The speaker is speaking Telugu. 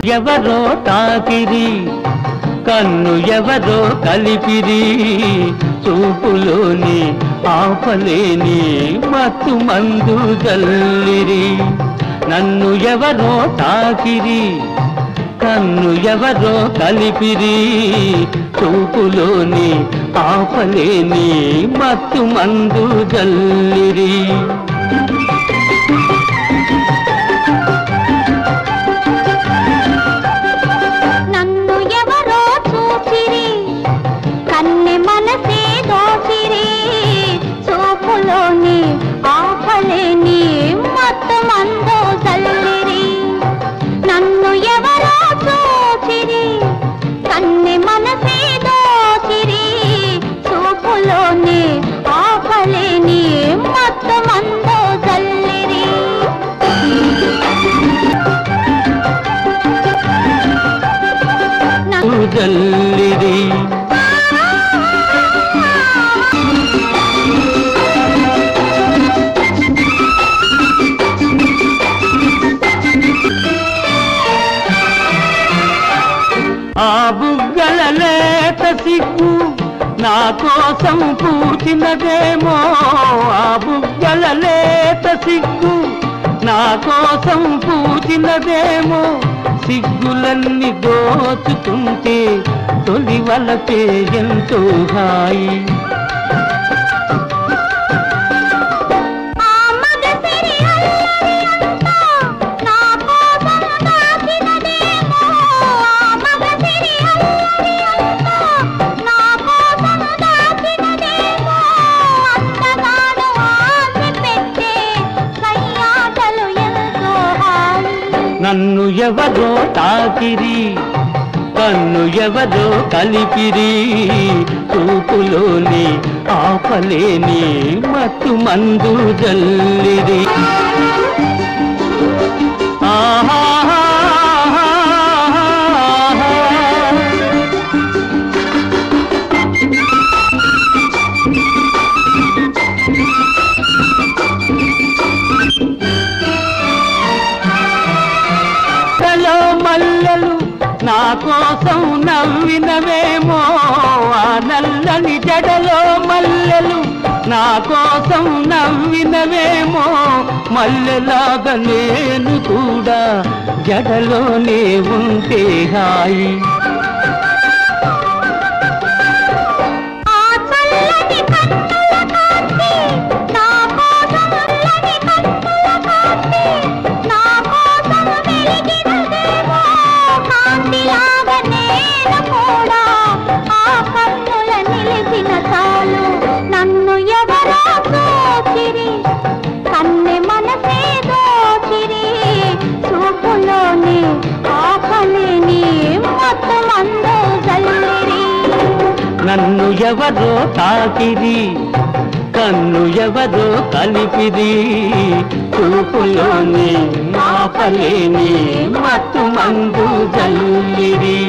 ఎవరో తాకిరి కన్ను ఎవరో కలిపిరి చూపులోని ఆపలేని మత్తు మందు జల్లిరి నన్ను ఎవరో తాకిరి కన్ను ఎవరో కలిపిరి చూపులోని ఆపలేని మత్తు మందు జల్లిరి జల్లిరి ఆ బుగ్గల లేత సిగ్గు నా కోసం పూచినదేమో ఆ బుగ్గల లేత సిగ్గు నా కోసం పూచినదేమో సిగ్గులన్నీ దోచుతుంటే తొలి వలపే ఎంతో హాయి నన్ను ఎవరో తాకిరి కన్ను ఎవరో కలిపిరి చూపులోని ఆపలేని మత్తు మందు జల్లిరి ఆహా మల్లెలు నా కోసం నవ్వినవేమో ఆ నల్లని జడలో మల్లెలు నా కోసం నవ్వినవేమో మల్లెలాగా నేను కూడా జడలోనే ఉంటే హాయి నన్ను ఎవరో తాకిరి కన్ను ఎవరో కలిపిరి చూపులోని ఆపలేని మత్తు మందు జల్లిరి